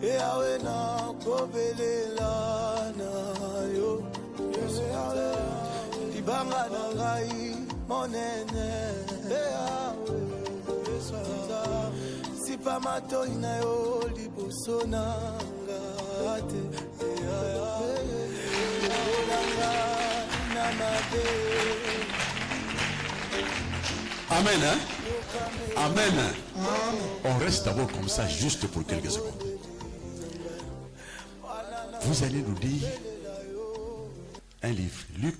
Eyawe na kobelela na yo. Libanga na ngai monene. Eyawe sipa matoi na yo liboso na ngate. Amen, hein? Amen. On reste d'abord comme ça, juste pour quelques secondes. Vous allez nous dire un livre, Luc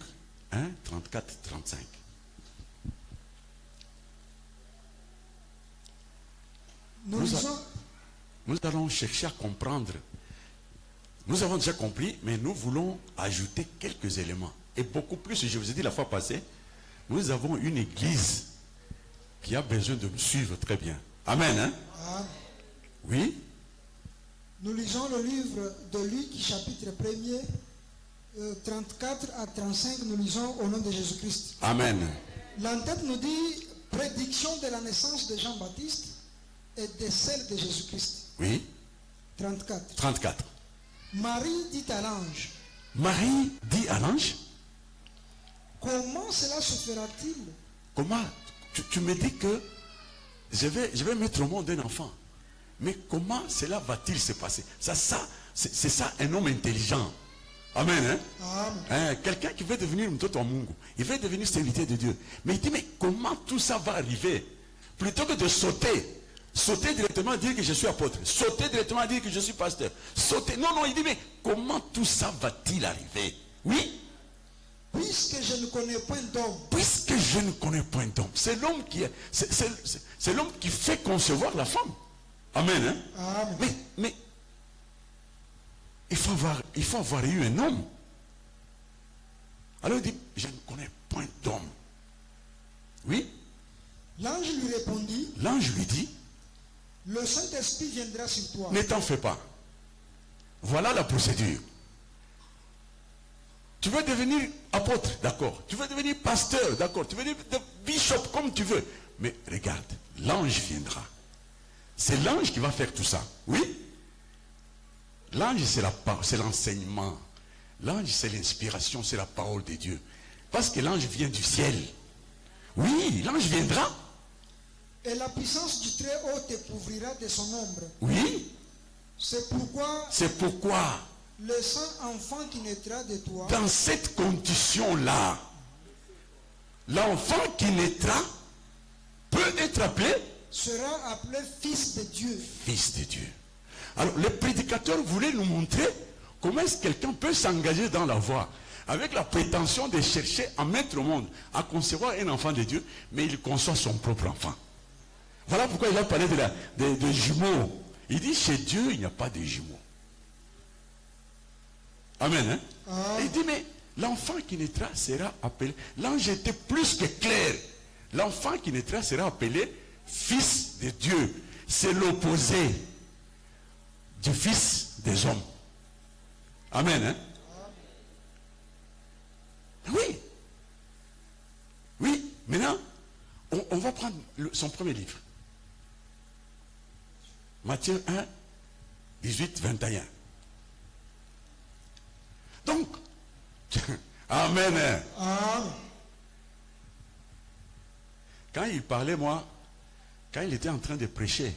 1, 34, 35. Nous allons chercher à comprendre. Nous avons déjà compris, mais nous voulons ajouter quelques éléments. Et beaucoup plus, je vous ai dit la fois passée, nous avons une église qui a besoin de me suivre très bien. Amen, hein? Oui? Nous lisons le livre de Luc, chapitre 1er, 34 à 35, nous lisons au nom de Jésus-Christ. Amen. L'entête nous dit prédiction de la naissance de Jean-Baptiste et de celle de Jésus-Christ. Oui? 34. 34. Marie dit à l'ange. Marie dit à l'ange? Comment cela se fera-t-il? Comment? Tu me dis que je vais mettre au monde un enfant. Mais comment cela va-t-il se passer? C'est ça un homme intelligent. Amen. Hein? Amen. Quelqu'un qui veut devenir mtoto wa Mungu, il veut devenir serviteur de Dieu. Mais il dit, mais comment tout ça va arriver? Plutôt que de sauter directement à dire que je suis apôtre, sauter directement à dire que je suis pasteur, sauter. Non, il dit, mais comment tout ça va-t-il arriver? Oui? Puisque je ne connais point d'homme. Puisque je ne connais point d'homme. C'est l'homme c'est l'homme qui fait concevoir la femme. Amen. Hein? Amen. Mais il faut avoir eu un homme. Alors il dit, je ne connais point d'homme. Oui? L'ange lui répondit. L'ange lui dit, le Saint-Esprit viendra sur toi. ne t'en fais pas. Voilà la procédure. Tu veux devenir apôtre, d'accord. Tu veux devenir pasteur, d'accord. Tu veux devenir bishop, comme tu veux. Mais regarde, l'ange viendra. C'est l'ange qui va faire tout ça. Oui? L'ange, c'est l'enseignement. L'ange, c'est l'inspiration, c'est la parole de Dieu. Parce que l'ange vient du ciel. Oui, l'ange viendra. Et la puissance du Très-Haut te couvrira de son ombre. Oui. C'est pourquoi le saint enfant qui naîtra de toi. Dans cette condition-là, l'enfant qui naîtra peut être appelé. Sera appelé fils de Dieu. Fils de Dieu. Alors, le prédicateur voulait nous montrer comment est-ce que quelqu'un peut s'engager dans la voie avec la prétention de chercher à mettre au monde, à concevoir un enfant de Dieu, mais il conçoit son propre enfant. Voilà pourquoi il a parlé de jumeaux. Il dit, chez Dieu, il n'y a pas de jumeaux. Amen. Hein? Il dit, mais l'enfant qui naîtra sera appelé. L'ange était plus que clair. L'enfant qui naîtra sera appelé fils de Dieu. C'est l'opposé du fils des hommes. Amen. Hein? Oui. Oui. Maintenant, on va prendre son premier livre. Matthieu 1, 18, 21. Donc, Amen. Amen. Quand il parlait, moi, quand il était en train de prêcher,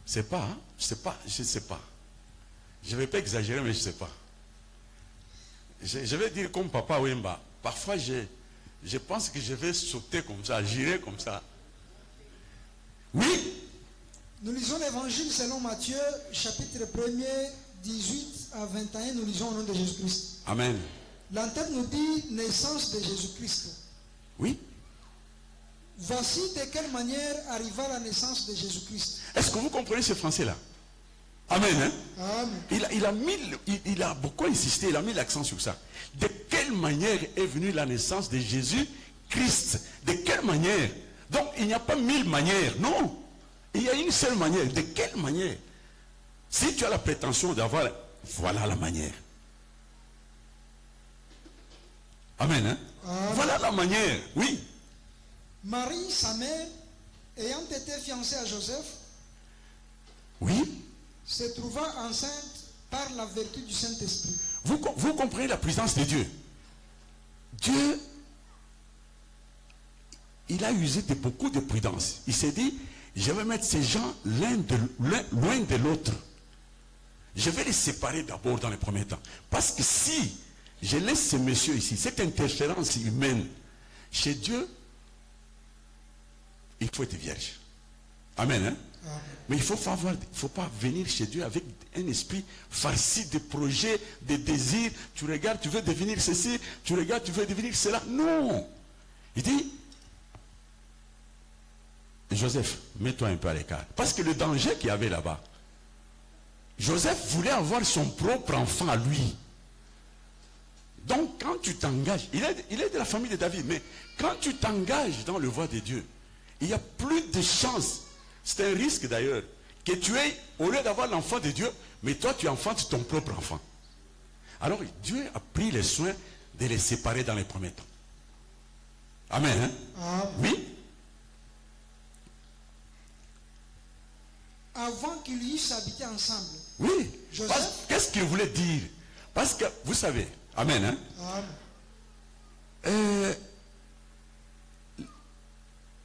je ne sais pas. Je ne vais pas exagérer, mais je ne sais pas. Je vais dire comme Papa Wemba. Parfois, je pense que je vais sauter comme ça, j'irai comme ça. Oui. Nous lisons l'évangile selon Matthieu, chapitre 1er, 18 à 21, nous lisons au nom de Jésus-Christ. Amen. L'entête nous dit naissance de Jésus-Christ. Oui. Voici de quelle manière arriva la naissance de Jésus-Christ. Est-ce que vous comprenez ce français-là? Amen. Hein? Amen. Il a beaucoup insisté, il a mis l'accent sur ça. De quelle manière est venue la naissance de Jésus-Christ? De quelle manière? Donc il n'y a pas 1000 manières, non. Il y a une seule manière. De quelle manière? Si tu as la prétention d'avoir, voilà la manière. Amen. Hein? Voilà la manière, oui. Marie, sa mère, ayant été fiancée à Joseph, oui, se trouva enceinte par la vertu du Saint-Esprit. Vous comprenez la puissance de Dieu. Dieu, il a usé de beaucoup de prudence. Il s'est dit, je vais mettre ces gens loin de l'autre. Je vais les séparer d'abord dans les premiers temps. Parce que si je laisse ce monsieur ici, cette interférence humaine, chez Dieu, il faut être vierge. Amen. Hein? Amen. Mais il ne faut pas venir chez Dieu avec un esprit farci de projets, de désirs. Tu regardes, tu veux devenir ceci. Tu regardes, tu veux devenir cela. Non. Il dit, Joseph, mets-toi un peu à l'écart. Parce que le danger qu'il y avait là-bas, Joseph voulait avoir son propre enfant à lui. Donc quand tu t'engages, il est de la famille de David, mais quand tu t'engages dans le voie de Dieu, il y a plus de chances. C'est un risque d'ailleurs, que tu aies, au lieu d'avoir l'enfant de Dieu, mais toi tu enfantes ton propre enfant. Alors Dieu a pris le soin de les séparer dans les premiers temps. Amen. Hein? Amen. Oui. Avant qu'ils eussent habité ensemble. Oui. Joseph. Qu'est-ce qu'il voulait dire? Parce que, vous savez, Amen. Hein? Amen.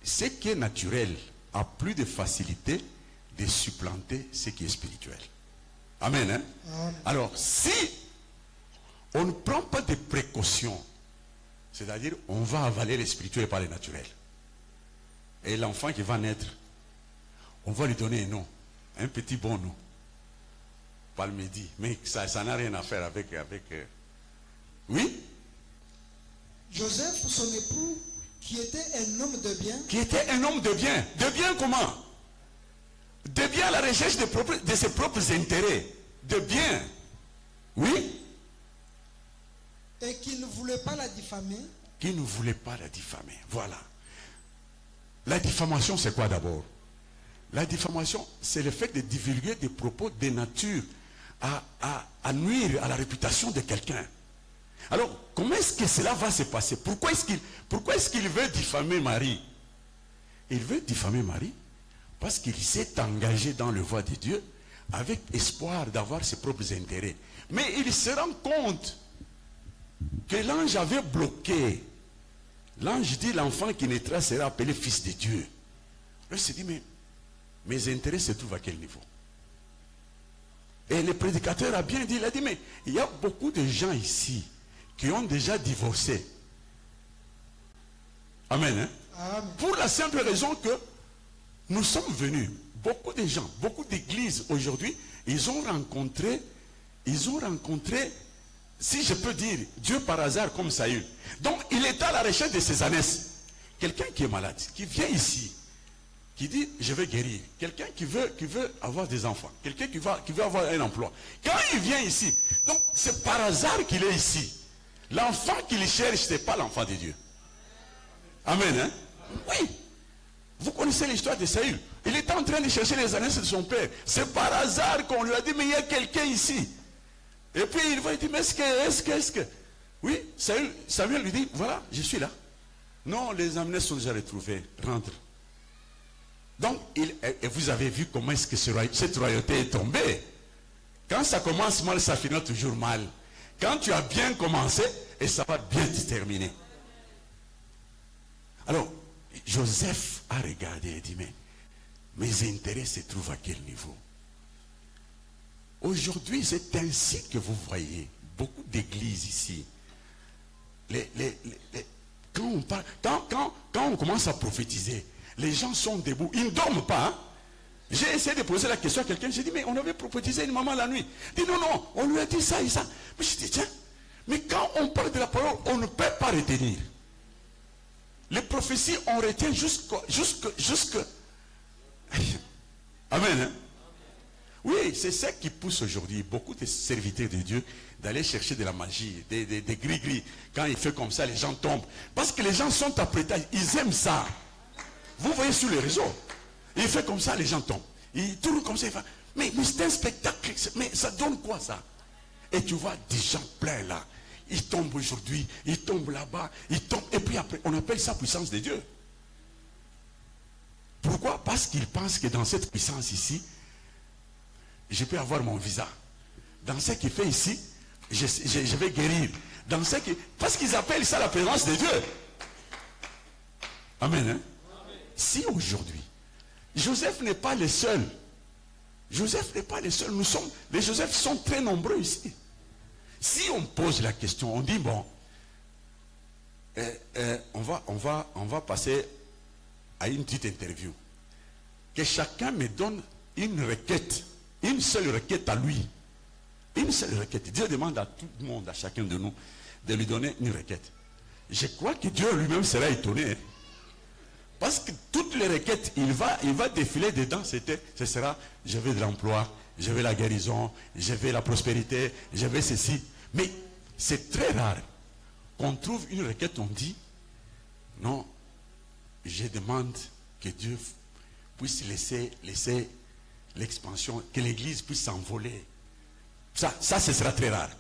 Ce qui est naturel a plus de facilité de supplanter ce qui est spirituel. Amen. Hein? Amen. Alors, si on ne prend pas de précautions, c'est-à-dire on va avaler les spirituels par les naturels. Et l'enfant qui va naître, on va lui donner un nom, un petit bon nom. Palmédie. Mais ça n'a rien à faire avec oui? Joseph, son époux, qui était un homme de bien. Qui était un homme de bien. De bien comment? De bien à la recherche de ses propres intérêts. De bien. Oui? Et qui ne voulait pas la diffamer. Qui ne voulait pas la diffamer. Voilà. La diffamation, c'est quoi d'abord? La diffamation, c'est le fait de divulguer des propos de nature à nuire à la réputation de quelqu'un. Alors, comment est-ce que cela va se passer? Pourquoi est-ce qu'il veut diffamer Marie? Il veut diffamer Marie parce qu'il s'est engagé dans le voie de Dieu avec espoir d'avoir ses propres intérêts. Mais il se rend compte que l'ange avait bloqué. L'ange dit, l'enfant qui naîtra sera appelé fils de Dieu. Il s'est dit, mais mes intérêts se trouvent à quel niveau? Et le prédicateur a bien dit, il a dit, mais il y a beaucoup de gens ici qui ont déjà divorcé. Amen. Hein? Amen. Pour la simple raison que nous sommes venus, beaucoup de gens, beaucoup d'églises aujourd'hui, ils ont rencontré, si je peux dire, Dieu par hasard comme Saül. Donc il est à la recherche de ses ânesses. Quelqu'un qui est malade, qui vient ici, qui dit, je veux guérir. Quelqu'un qui veut avoir des enfants. Quelqu'un qui veut avoir un emploi. Quand il vient ici, donc c'est par hasard qu'il est ici. L'enfant qu'il cherche, ce n'est pas l'enfant de Dieu. Amen. Hein? Oui. Vous connaissez l'histoire de Saül. Il était en train de chercher les ânesses de son père. C'est par hasard qu'on lui a dit, mais il y a quelqu'un ici. Et puis il va dire, mais est-ce que... Oui, Samuel lui dit, voilà, je suis là. Non, les ânesses sont déjà retrouvées. Rentre. Donc, et vous avez vu comment est-ce que cette royauté est tombée. Quand ça commence mal, ça finit toujours mal. Quand tu as bien commencé, et ça va bien se terminer. Alors, Joseph a regardé et dit, mais mes intérêts se trouvent à quel niveau? Aujourd'hui, c'est ainsi que vous voyez beaucoup d'églises ici. Quand on commence à prophétiser, les gens sont debout, ils ne dorment pas. Hein? J'ai essayé de poser la question à quelqu'un, j'ai dit, mais on avait prophétisé une maman la nuit. Il dit, non, on lui a dit ça et ça. Mais je dis, tiens, mais quand on parle de la parole, on ne peut pas retenir. Les prophéties, on retient jusque... Amen. Hein? Oui, c'est ça qui pousse aujourd'hui beaucoup de serviteurs de Dieu d'aller chercher de la magie, des gris-gris. Quand il fait comme ça, les gens tombent. Parce que les gens sont apprêtés, ils aiment ça. Vous voyez sur les réseaux, il fait comme ça, les gens tombent. Il tourne comme ça, il fait, mais c'est un spectacle, mais ça donne quoi ça? Et tu vois des gens pleins là. Ils tombent aujourd'hui, ils tombent là-bas, ils tombent. Et puis après, on appelle ça puissance de Dieu. Pourquoi? Parce qu'ils pensent que dans cette puissance ici, je peux avoir mon visa. Dans ce qu'il fait ici, je vais guérir. Dans ce qui, parce qu'ils appellent ça la présence de Dieu. Amen. Hein? Si aujourd'hui, Joseph n'est pas le seul. Joseph n'est pas le seul. Les Joseph sont très nombreux ici. Si on pose la question, on dit bon, on va passer à une petite interview. Que chacun me donne une requête, une seule requête à lui. Une seule requête. Dieu demande à tout le monde, à chacun de nous, de lui donner une requête. Je crois que Dieu lui-même sera étonné. Hein? Parce que toutes les requêtes, il va défiler dedans. Ce sera, je veux de l'emploi, je veux la guérison, je veux la prospérité, je veux ceci. Mais c'est très rare qu'on trouve une requête, on dit, non, je demande que Dieu puisse laisser l'expansion, que l'Église puisse s'envoler. Ça, ce sera très rare.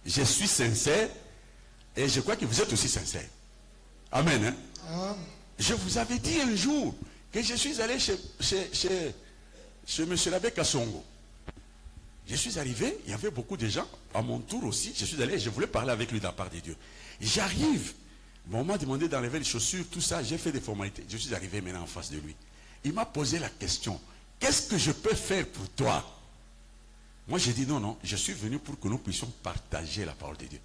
Je suis sincère et je crois que vous êtes aussi sincère. Amen. Hein? Je vous avais dit un jour que je suis allé chez M. l'abbé Kassongo. Je suis arrivé, il y avait beaucoup de gens, à mon tour aussi, je suis allé, je voulais parler avec lui de la part de Dieu. J'arrive, on m'a demandé d'enlever les chaussures, tout ça, j'ai fait des formalités. Je suis arrivé maintenant en face de lui. Il m'a posé la question, qu'est-ce que je peux faire pour toi? Moi j'ai dit non, je suis venu pour que nous puissions partager la parole de Dieu.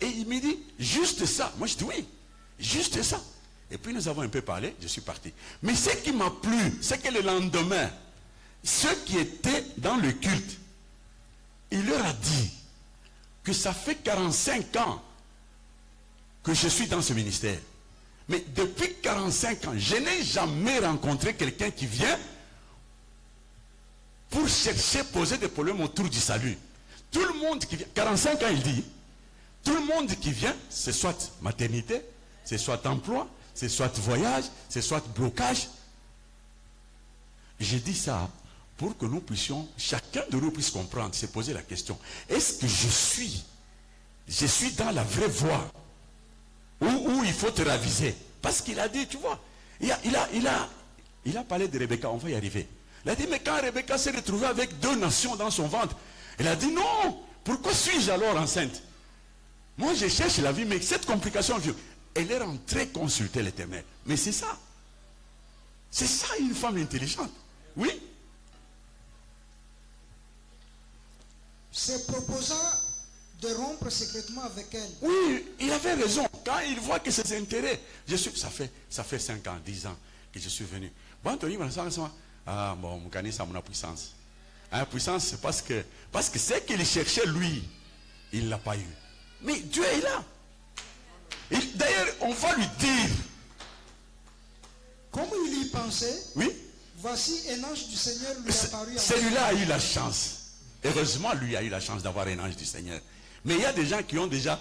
Et il me dit, juste ça. Moi je dis oui, juste ça. Et puis nous avons un peu parlé, je suis parti. Mais ce qui m'a plu, c'est que le lendemain, ceux qui étaient dans le culte, il leur a dit que ça fait 45 ans que je suis dans ce ministère. Mais depuis 45 ans, je n'ai jamais rencontré quelqu'un qui vient pour chercher, poser des problèmes autour du salut. Tout le monde qui vient, 45 ans il dit, tout le monde qui vient, c'est soit maternité, c'est soit emploi, c'est soit voyage, c'est soit blocage. J'ai dit ça pour que nous puissions, chacun de nous puisse comprendre, se poser la question, est-ce que je suis dans la vraie voie où il faut te raviser? Parce qu'il a dit, tu vois, il a parlé de Rebecca, on va y arriver. Il a dit, mais quand Rebecca s'est retrouvée avec 2 nations dans son ventre, elle a dit, non, pourquoi suis-je alors enceinte? Moi, je cherche la vie, mais cette complication, elle est rentrée consulter l'Éternel. Mais c'est ça. C'est ça une femme intelligente. Oui. Se proposant de rompre secrètement avec elle. Oui, il avait raison. Quand il voit que ses intérêts, ça fait 5 ans, 10 ans que je suis venu. Bon, Anthony, ah bon, mon ça mon puissance. La puissance, c'est parce que c'est qu'il cherchait lui, il ne l'a pas eu. Mais Dieu est là. D'ailleurs, on va lui dire. Comme il y pensait, oui. Voici un ange du Seigneur lui est apparu. Celui-là a eu la chance. Heureusement, lui a eu la chance d'avoir un ange du Seigneur. Mais il y a des gens qui ont déjà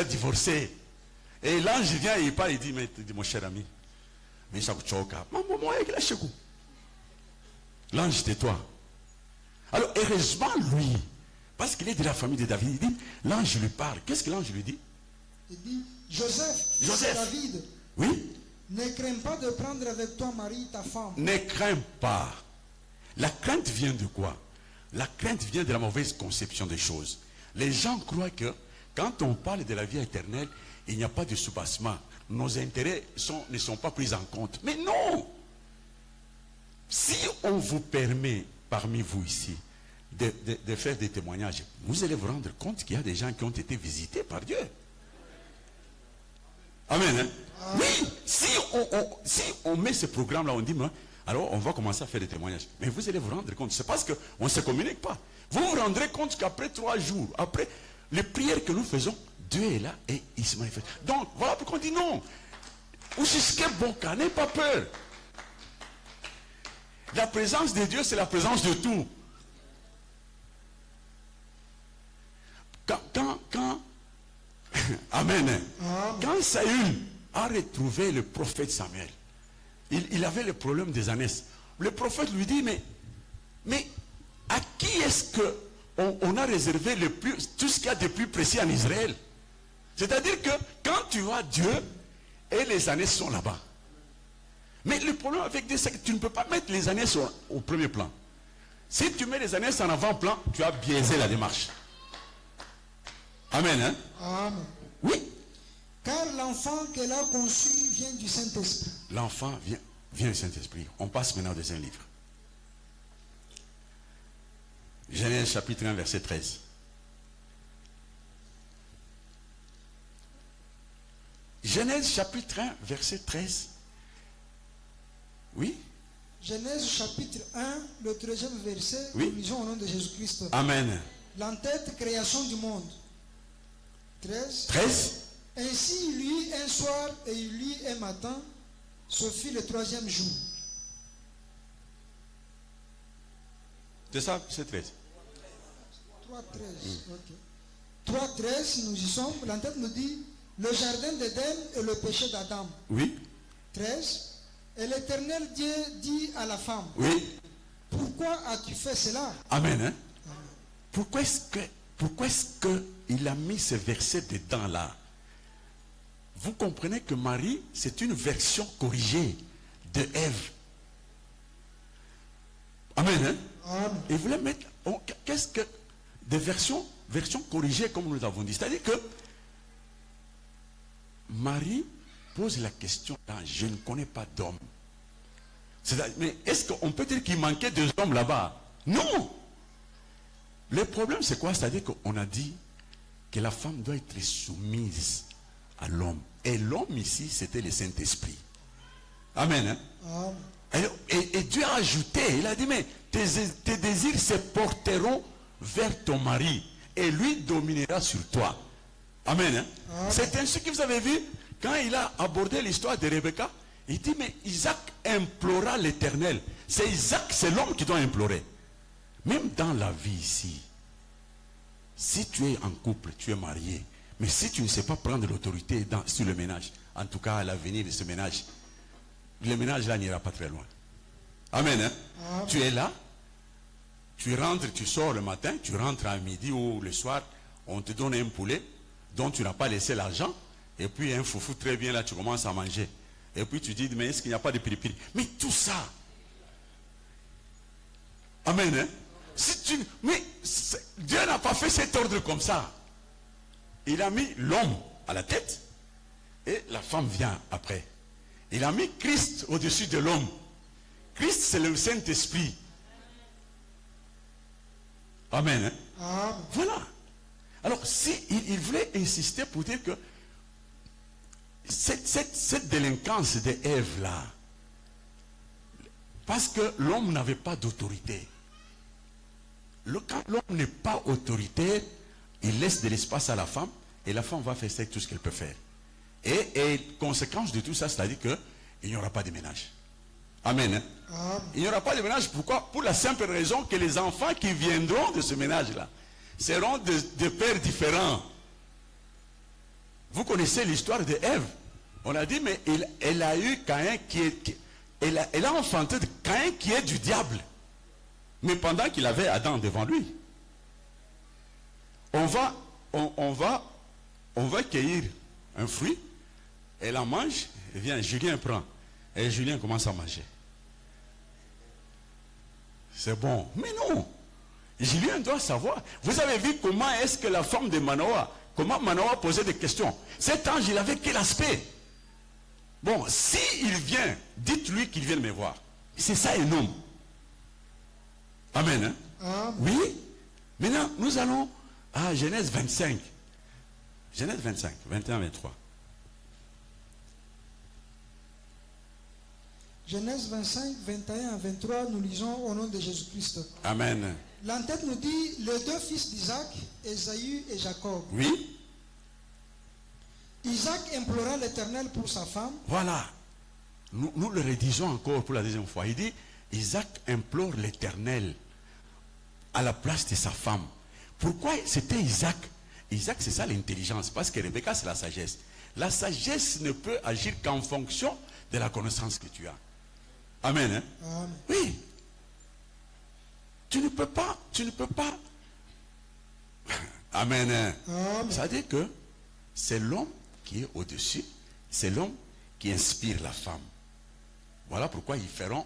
divorcé. Et l'ange vient et il parle, il dit, mais mon cher ami, mais ça vous choque. L'ange, tais-toi. Alors, heureusement, lui, parce qu'il est de la famille de David, il dit, l'ange lui parle. Qu'est-ce que l'ange lui dit? Il dit, Joseph, David, oui, ne crains pas de prendre avec toi Marie, ta femme. Ne crains pas. La crainte vient de quoi? La crainte vient de la mauvaise conception des choses. Les gens croient que quand on parle de la vie éternelle, il n'y a pas de soubassement. Nos intérêts ne sont pas pris en compte. Mais non! Si on vous permet, parmi vous ici, de faire des témoignages, vous allez vous rendre compte qu'il y a des gens qui ont été visités par Dieu. Amen. Hein? Oui, si on met ce programme-là, on dit, alors on va commencer à faire des témoignages. Mais vous allez vous rendre compte, c'est parce qu'on ne se communique pas. Vous vous rendrez compte qu'après 3 jours, après les prières que nous faisons, Dieu est là et il se manifeste. Donc, voilà pourquoi on dit non. N'aie pas peur. La présence de Dieu, c'est la présence de tout. Quand Amen. Quand Saül a retrouvé le prophète Samuel, il avait le problème des ânesses. Le prophète lui dit, mais à qui est-ce qu'on a réservé tout ce qu'il y a de plus précis en Israël? C'est-à-dire que quand tu vois Dieu, et les ânesses sont là-bas. Mais le problème avec Dieu, c'est que tu ne peux pas mettre les ânesses au premier plan. Si tu mets les annexes en avant-plan, tu as biaisé la démarche. Amen. Hein? Amen. Oui. Car l'enfant qu'elle a conçu vient du Saint-Esprit. L'enfant vient du Saint-Esprit. On passe maintenant au deuxième livre. Genèse chapitre 1, verset 13. Genèse chapitre 1, verset 13. Oui. Genèse chapitre 1, le 13e verset, Oui. nous lisons au nom de Jésus-Christ. Amen. L'entête création du monde. 13. 13. Ainsi il lut un soir et il lut un matin, ce fut le 3e jour. C'est ça, c'est 13. 3.13. Ok. 3.13, nous y sommes. L'entête nous dit le jardin d'Éden et le péché d'Adam. Oui. 13. Et l'Éternel Dieu dit à la femme, Oui. pourquoi as-tu fait cela? Amen. Hein? Pourquoi est-ce que il a mis ce verset dedans là? Vous comprenez que Marie, c'est une version corrigée de Ève. Amen. Hein? Amen. Et vous voulez mettre... Qu'est-ce que... Des versions corrigées comme nous avons dit. C'est-à-dire que Marie pose la question, je ne connais pas d'homme. Mais est-ce qu'on peut dire qu'il manquait 2 hommes là-bas? Non. Le problème c'est quoi? C'est-à-dire qu'on a dit que la femme doit être soumise à l'homme. Et l'homme ici, c'était le Saint-Esprit. Amen. Hein? Amen. Et Dieu a ajouté, il a dit, mais tes désirs se porteront vers ton mari et lui dominera sur toi. Amen. Hein? C'est ainsi que vous avez vu, quand il a abordé l'histoire de Rebecca, il dit, mais Isaac implora l'Éternel. C'est Isaac, c'est l'homme qui doit implorer. Même dans la vie ici, si tu es en couple, tu es marié, mais si tu ne sais pas prendre l'autorité sur le ménage, en tout cas à l'avenir de ce ménage, le ménage là n'ira pas très loin. Amen. Hein? Amen. Tu es là, tu rentres, tu sors le matin, tu rentres à midi ou le soir, on te donne un poulet dont tu n'as pas laissé l'argent, et puis un foufou très bien là, tu commences à manger. Et puis tu dis, mais est-ce qu'il n'y a pas de piri-piri? Mais tout ça. Amen. Hein? Mais Dieu n'a pas fait cet ordre comme ça. Il a mis l'homme à la tête et la femme vient après. Il a mis Christ au-dessus de l'homme. Christ, c'est le Saint-Esprit. Amen. Hein? Amen. Voilà. Alors, si il voulait insister pour dire que cette délinquance de Ève là, parce que l'homme n'avait pas d'autorité. Quand l'homme n'est pas autoritaire, il laisse de l'espace à la femme et la femme va faire tout ce qu'elle peut faire. Et conséquence de tout ça, c'est-à-dire qu'il n'y aura pas de ménage. Amen. Hein? Amen. Il n'y aura pas de ménage. Pourquoi? Pour la simple raison que les enfants qui viendront de ce ménage-là seront de pères différents. Vous connaissez l'histoire de Ève. On a dit, mais elle a eu Caïn elle a enfanté de Caïn qui est du diable. Mais pendant qu'il avait Adam devant lui. On va cueillir un fruit, elle en mange, et vient, Julien prend. Et Julien commence à manger. C'est bon. Mais non. Julien doit savoir. Vous avez vu comment est-ce que la femme de Manoah, comment Manoah posait des questions. Cet ange, il avait quel aspect? Bon, s'il vient, dites-lui qu'il vienne me voir. C'est ça un homme. Amen. Hein? Amen. Oui. Maintenant, nous allons à Genèse 25. Genèse 25, 21, 23. Genèse 25, 21 à 23, nous lisons au nom de Jésus-Christ. Amen. L'entête nous dit les 2 fils d'Isaac, Ésaü et Jacob. Oui. Isaac implora l'Éternel pour sa femme. Voilà. Nous le rédigeons encore pour la deuxième fois. Il dit, Isaac implore l'Éternel à la place de sa femme. Pourquoi c'était Isaac? Isaac, c'est ça l'intelligence. Parce que Rebecca, c'est la sagesse. La sagesse ne peut agir qu'en fonction de la connaissance que tu as. Amen. Hein? Amen. Oui. Tu ne peux pas. Amen. Hein? Amen. C'est-à-dire que c'est l'homme qui est au-dessus. C'est l'homme qui inspire la femme. Voilà pourquoi ils feront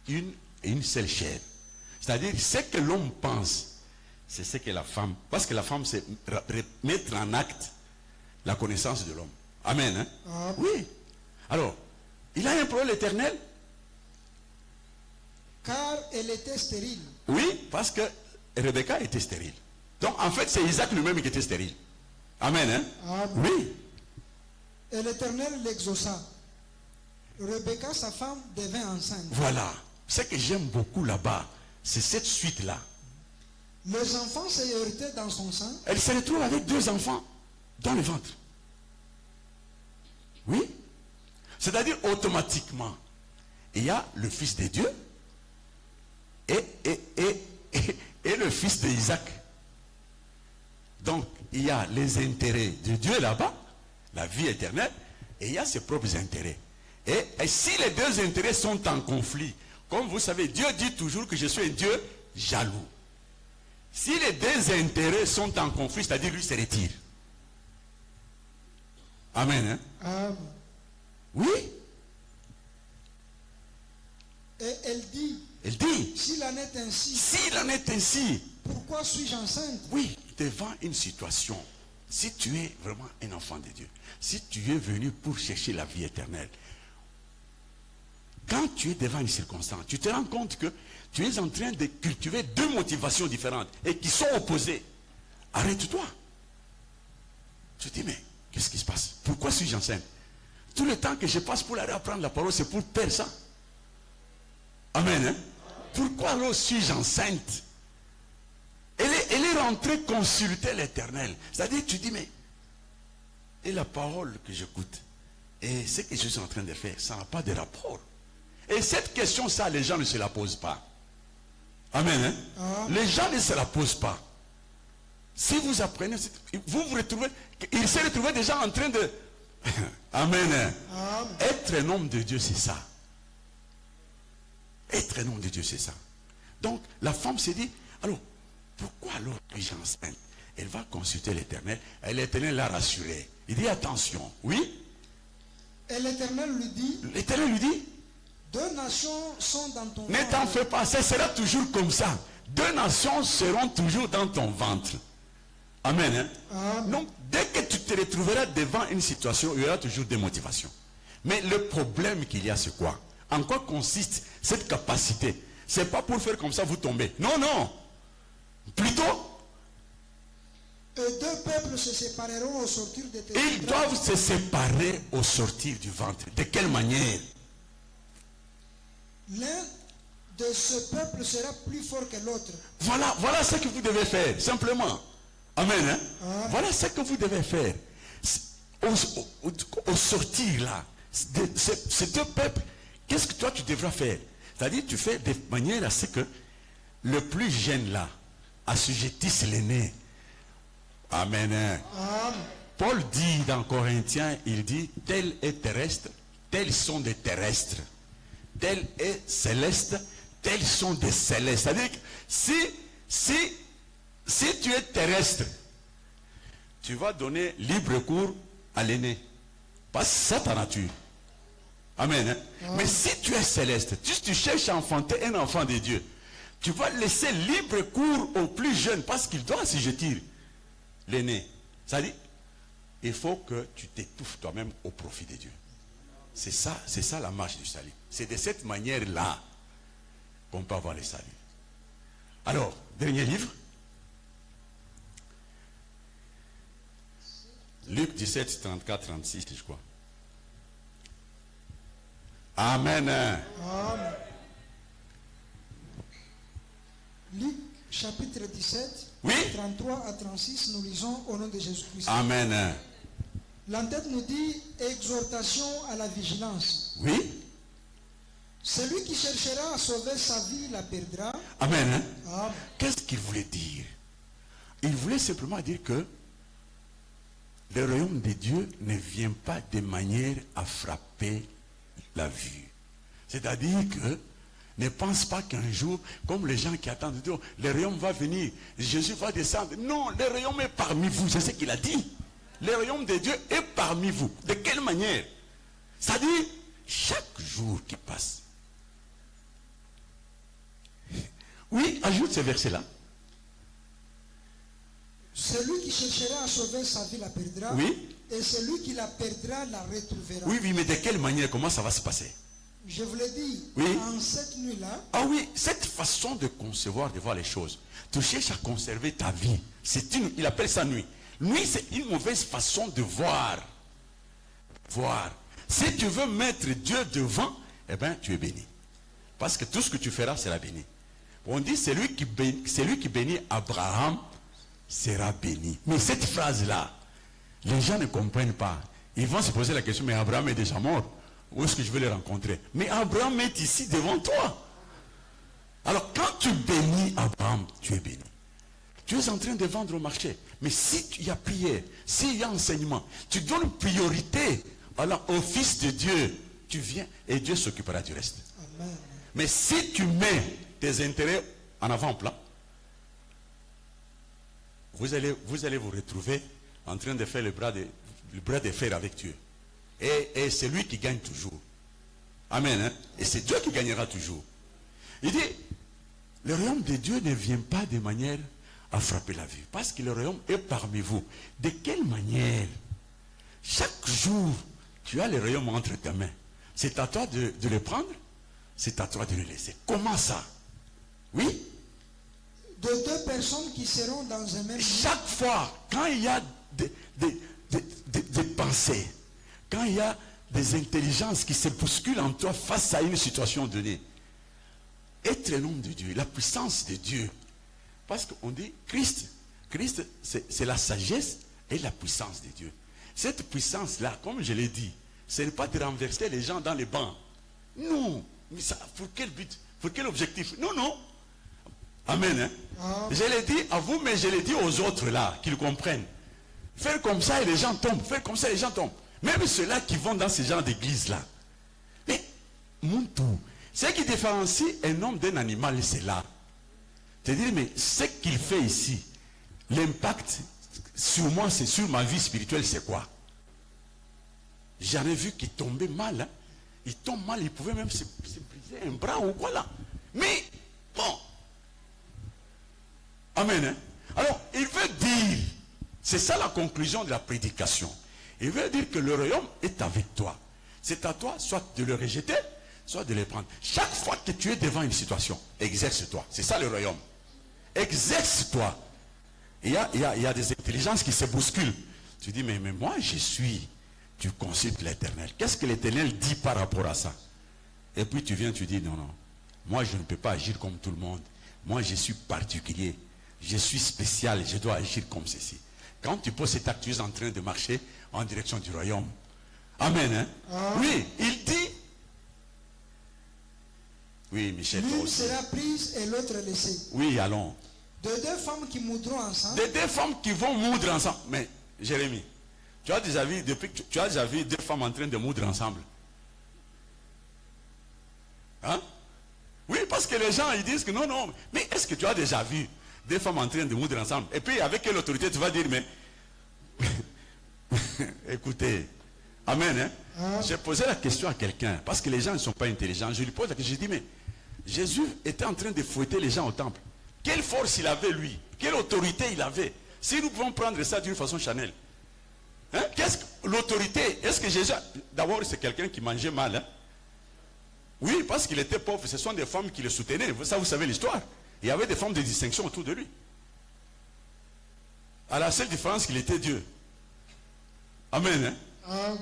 une seule chair. C'est-à-dire, ce que l'homme pense, c'est ce que la femme... Parce que la femme, c'est mettre en acte la connaissance de l'homme. Amen. Hein? Ah. Oui. Alors, il a un problème éternel. Car elle était stérile. Oui, parce que Rebecca était stérile. Donc, en fait, c'est Isaac lui-même qui était stérile. Amen. Hein? Ah. Oui. Et l'Éternel l'exauça. Rebecca, sa femme, devint enceinte. Voilà. Ce que j'aime beaucoup là-bas, c'est cette suite-là. Les enfants se heurtaient dans son sein. Elle se retrouve avec 2 enfants dans le ventre. Oui. C'est-à-dire, automatiquement, il y a le fils de Dieu et le fils d'Isaac. Donc, il y a les intérêts de Dieu là-bas, la vie éternelle, et il y a ses propres intérêts. Et si les 2 intérêts sont en conflit, comme vous savez, Dieu dit toujours que je suis un Dieu jaloux. Si les 2 intérêts sont en conflit, c'est-à-dire lui se retire. Amen. Hein? Amen. Oui. Et elle dit, s'il en est ainsi, s'il en est ainsi, pourquoi suis-je enceinte? oui, devant une situation, si tu es vraiment un enfant de Dieu, si tu es venu pour chercher la vie éternelle, quand tu es devant une circonstance, tu te rends compte que tu es en train de cultiver 2 motivations différentes et qui sont opposées. Arrête-toi. Tu te dis, mais qu'est-ce qui se passe? Pourquoi suis-je enceinte? Tout le temps que je passe pour aller apprendre la parole, c'est pour perdre ça. Amen. Hein? Pourquoi alors suis-je enceinte? Elle est rentrée consulter l'Éternel. C'est-à-dire, tu dis, mais, et la parole que j'écoute, et ce que je suis en train de faire, ça n'a pas de rapport. Et cette question, ça, les gens ne se la posent pas. Amen. Hein? Ah. Les gens ne se la posent pas. Si vous apprenez, vous vous retrouvez, il s'est retrouvé déjà en train de... Amen. Amen. Être un homme de Dieu, c'est ça. Être un homme de Dieu, c'est ça. Donc, la femme s'est dit, alors, pourquoi alors suis-je enceinte? Elle va consulter l'Éternel, et l'Éternel l'a rassurée. Il dit, attention, oui? Et l'Éternel lui dit, L'Éternel lui dit, 2 nations sont dans ton ne t'en ventre. fais pas, ça sera toujours comme ça. 2 nations seront toujours dans ton ventre. Amen. Hein? Amen. Donc, dès que tu te retrouveras devant une situation, il y aura toujours des motivations. Mais le problème qu'il y a, c'est quoi? En quoi consiste cette capacité? C'est pas pour faire comme ça, vous tombez. Non, non. Plutôt, Et 2 peuples se sépareront au sortir de tes ils doivent se séparer au sortir du ventre. De quelle manière? L'un de ce peuple sera plus fort que l'autre. Voilà ce que vous devez faire, simplement. Amen. Hein? Amen. Voilà ce que vous devez faire. Au sortir là, ces 2 peuples, qu'est-ce que toi tu devras faire? C'est-à-dire, tu fais de manière à ce que le plus jeune là assujettisse l'aîné. Amen. Hein? Amen. Paul dit dans Corinthiens, il dit, tel est terrestre, tels sont des terrestres. Tel est céleste, tels sont des célestes. C'est-à-dire que si tu es terrestre, tu vas donner libre cours à l'aîné. Parce que c'est ta nature. Amen. Hein? Mais si tu es céleste, tu cherches à enfanter un enfant de Dieu, tu vas laisser libre cours au plus jeune parce qu'il doit assujettir l'aîné. C'est-à-dire, il faut que tu t'étouffes toi-même au profit de Dieu. C'est ça la marche du salut. C'est de cette manière-là qu'on peut avoir le salut. Alors, dernier livre. Luc 17, 34, 36, je crois. Amen. Amen. Luc chapitre 17, Oui. 33 à 36, nous lisons au nom de Jésus-Christ. Amen. L'entête nous dit exhortation à la vigilance. Oui. Celui qui cherchera à sauver sa vie la perdra. Amen. Amen. Qu'est-ce qu'il voulait dire? Il voulait simplement dire que le royaume de Dieu ne vient pas de manière à frapper la vue. C'est-à-dire que ne pense pas qu'un jour, comme les gens qui attendent, le royaume va venir, Jésus va descendre. Non, le royaume est parmi vous, c'est ce qu'il a dit. Le royaume de Dieu est parmi vous. De quelle manière? C'est-à-dire, chaque jour qui passe, Oui, ajoute ce verset-là. Celui qui cherchera à sauver sa vie la perdra. Oui. Et celui qui la perdra la retrouvera. Oui, mais de quelle manière, comment ça va se passer? Je vous l'ai dit, Oui. en cette nuit-là, Ah oui, cette façon de concevoir, de voir les choses. Tu cherches à conserver ta vie. Il appelle ça nuit. Nuit, c'est une mauvaise façon de voir. Voir. Si tu veux mettre Dieu devant, eh bien, tu es béni. Parce que tout ce que tu feras sera béni. On dit, celui qui bénit Abraham sera béni. Mais cette phrase-là, les gens ne comprennent pas. Ils vont se poser la question, mais Abraham est déjà mort. Où est-ce que je vais le rencontrer? Mais Abraham est ici devant toi. Alors quand tu bénis Abraham, tu es béni. Tu es en train de vendre au marché. Mais si il y a prière, s'il y a enseignement, tu donnes priorité alors, au Fils de Dieu. Tu viens et Dieu s'occupera du reste. Amen. Mais si tu mets tes intérêts en avant-plan, vous allez vous retrouver en train de faire le bras de fer avec Dieu. Et c'est lui qui gagne toujours. Amen. Hein? Et c'est Dieu qui gagnera toujours. Il dit, le royaume de Dieu ne vient pas de manière à frapper la vue. Parce que le royaume est parmi vous. De quelle manière? Chaque jour, tu as le royaume entre tes mains. C'est à toi de le prendre. C'est à toi de le laisser. Comment ça? Oui? De deux personnes qui seront dans un même lieu. Chaque fois, quand il y a des pensées, quand il y a des intelligences qui se bousculent en toi face à une situation donnée, être l'homme de Dieu, la puissance de Dieu. Parce qu'on dit Christ, c'est la sagesse et la puissance de Dieu. Cette puissance-là, comme je l'ai dit, ce n'est pas de renverser les gens dans les bancs. Non. Mais ça, pour quel but? Pour quel objectif? Non, non. Amen. Hein? Ah. Je l'ai dit à vous, mais je l'ai dit aux autres là, qu'ils comprennent. Faire comme ça et les gens tombent. Faire comme ça et les gens tombent. Même ceux-là qui vont dans ce genre d'église-là. Mais, mon tout, ce qui différencie un homme d'un animal, c'est là. C'est-à-dire, mais ce qu'il fait ici, l'impact sur moi, c'est sur ma vie spirituelle, c'est quoi? J'en ai vu qui tombait mal. Hein? Il tombe mal, il pouvait même se briser un bras ou quoi là. Mais, bon. Amen. Hein? Alors, il veut dire, c'est ça la conclusion de la prédication. Il veut dire que le royaume est avec toi. C'est à toi soit de le rejeter, soit de le prendre. Chaque fois que tu es devant une situation, exerce-toi. C'est ça le royaume. Exerce-toi. Il y a des intelligences qui se bousculent. Tu dis, mais moi je suis. Tu consultes l'Éternel. Qu'est-ce que l'Éternel dit par rapport à ça? Et puis tu viens, tu dis, non, non. Moi je ne peux pas agir comme tout le monde. Moi je suis particulier. Je suis spécial. Je dois agir comme ceci. Quand tu poses cet acte, tu es en train de marcher en direction du royaume. Amen. Hein? Ah. Oui, il dit. Oui, Michel. L'une sera prise et l'autre laissée. Oui, allons. De deux femmes qui moudront ensemble. De deux femmes qui vont moudre ensemble. Mais, Jérémie, tu as déjà vu, tu as déjà vu deux femmes en train de moudre ensemble? Hein? Oui, parce que les gens, ils disent que non, non. Mais est-ce que tu as déjà vu deux femmes en train de moudre ensemble? Et puis, avec quelle autorité tu vas dire, mais... Écoutez, amen. Hein? Ah. J'ai posé la question à quelqu'un, parce que les gens ne sont pas intelligents. Je lui pose la question, je dis, mais Jésus était en train de fouetter les gens au temple. Quelle force il avait, lui? Quelle autorité il avait? Si nous pouvons prendre ça d'une façon Chanel. Hein? Qu'est-ce que l'autorité? Est-ce que Jésus... D'abord, c'est quelqu'un qui mangeait mal. Hein? Oui, parce qu'il était pauvre. Ce sont des femmes qui le soutenaient. Ça, vous savez l'histoire. Il y avait des femmes de distinction autour de lui. À la seule différence qu'il était Dieu. Amen. Hein?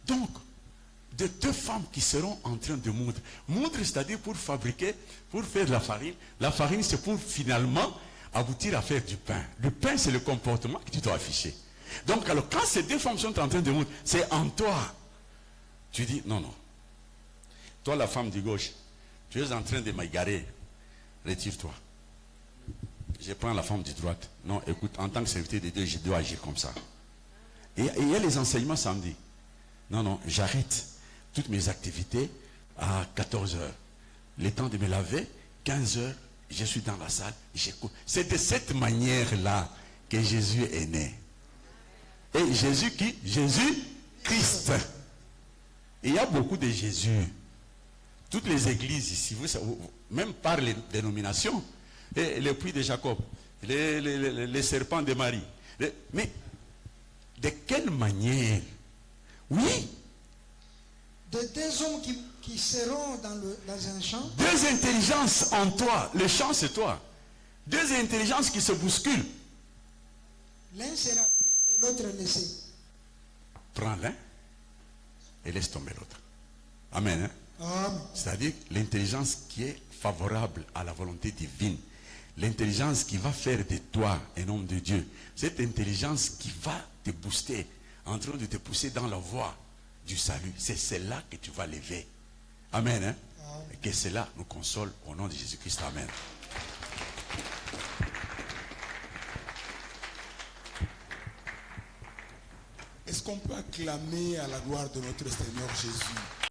Donc, de deux femmes qui seront en train de moudre. Moudre, c'est-à-dire pour fabriquer, pour faire de la farine. La farine, c'est pour finalement aboutir à faire du pain. Le pain, c'est le comportement que tu dois afficher. Donc, alors, quand ces deux femmes sont en train de moudre, c'est en toi. Tu dis, non, non. Toi, la femme de gauche, tu es en train de m'égarer. Retire-toi. Je prends la femme de droite. Non, écoute, en tant que serviteur de Dieu, je dois agir comme ça. Et il y a les enseignements samedi. Non, non, j'arrête toutes mes activités à 14 heures. Le temps de me laver, 15 heures, je suis dans la salle, j'écoute. C'est de cette manière-là que Jésus est né. Et Jésus qui? Jésus Christ. Il y a beaucoup de Jésus. toutes les églises ici, même par les dénominations, les puits de Jacob, les serpents de Marie. Mais de quelle manière? Oui. De deux hommes qui seront dans un champ. Deux intelligences en toi. Le champ, c'est toi. Deux intelligences qui se bousculent. L'un sera pris et l'autre laissé. Prends l'un et laisse tomber l'autre. Amen. Hein? Amen. C'est-à-dire l'intelligence qui est favorable à la volonté divine. L'intelligence qui va faire de toi un homme de Dieu. Cette intelligence qui va te booster, en train de te pousser dans la voie du salut. C'est celle-là que tu vas lever. Amen. Hein? Amen. Et que cela nous console au nom de Jésus-Christ. Amen. Est-ce qu'on peut acclamer à la gloire de notre Seigneur Jésus?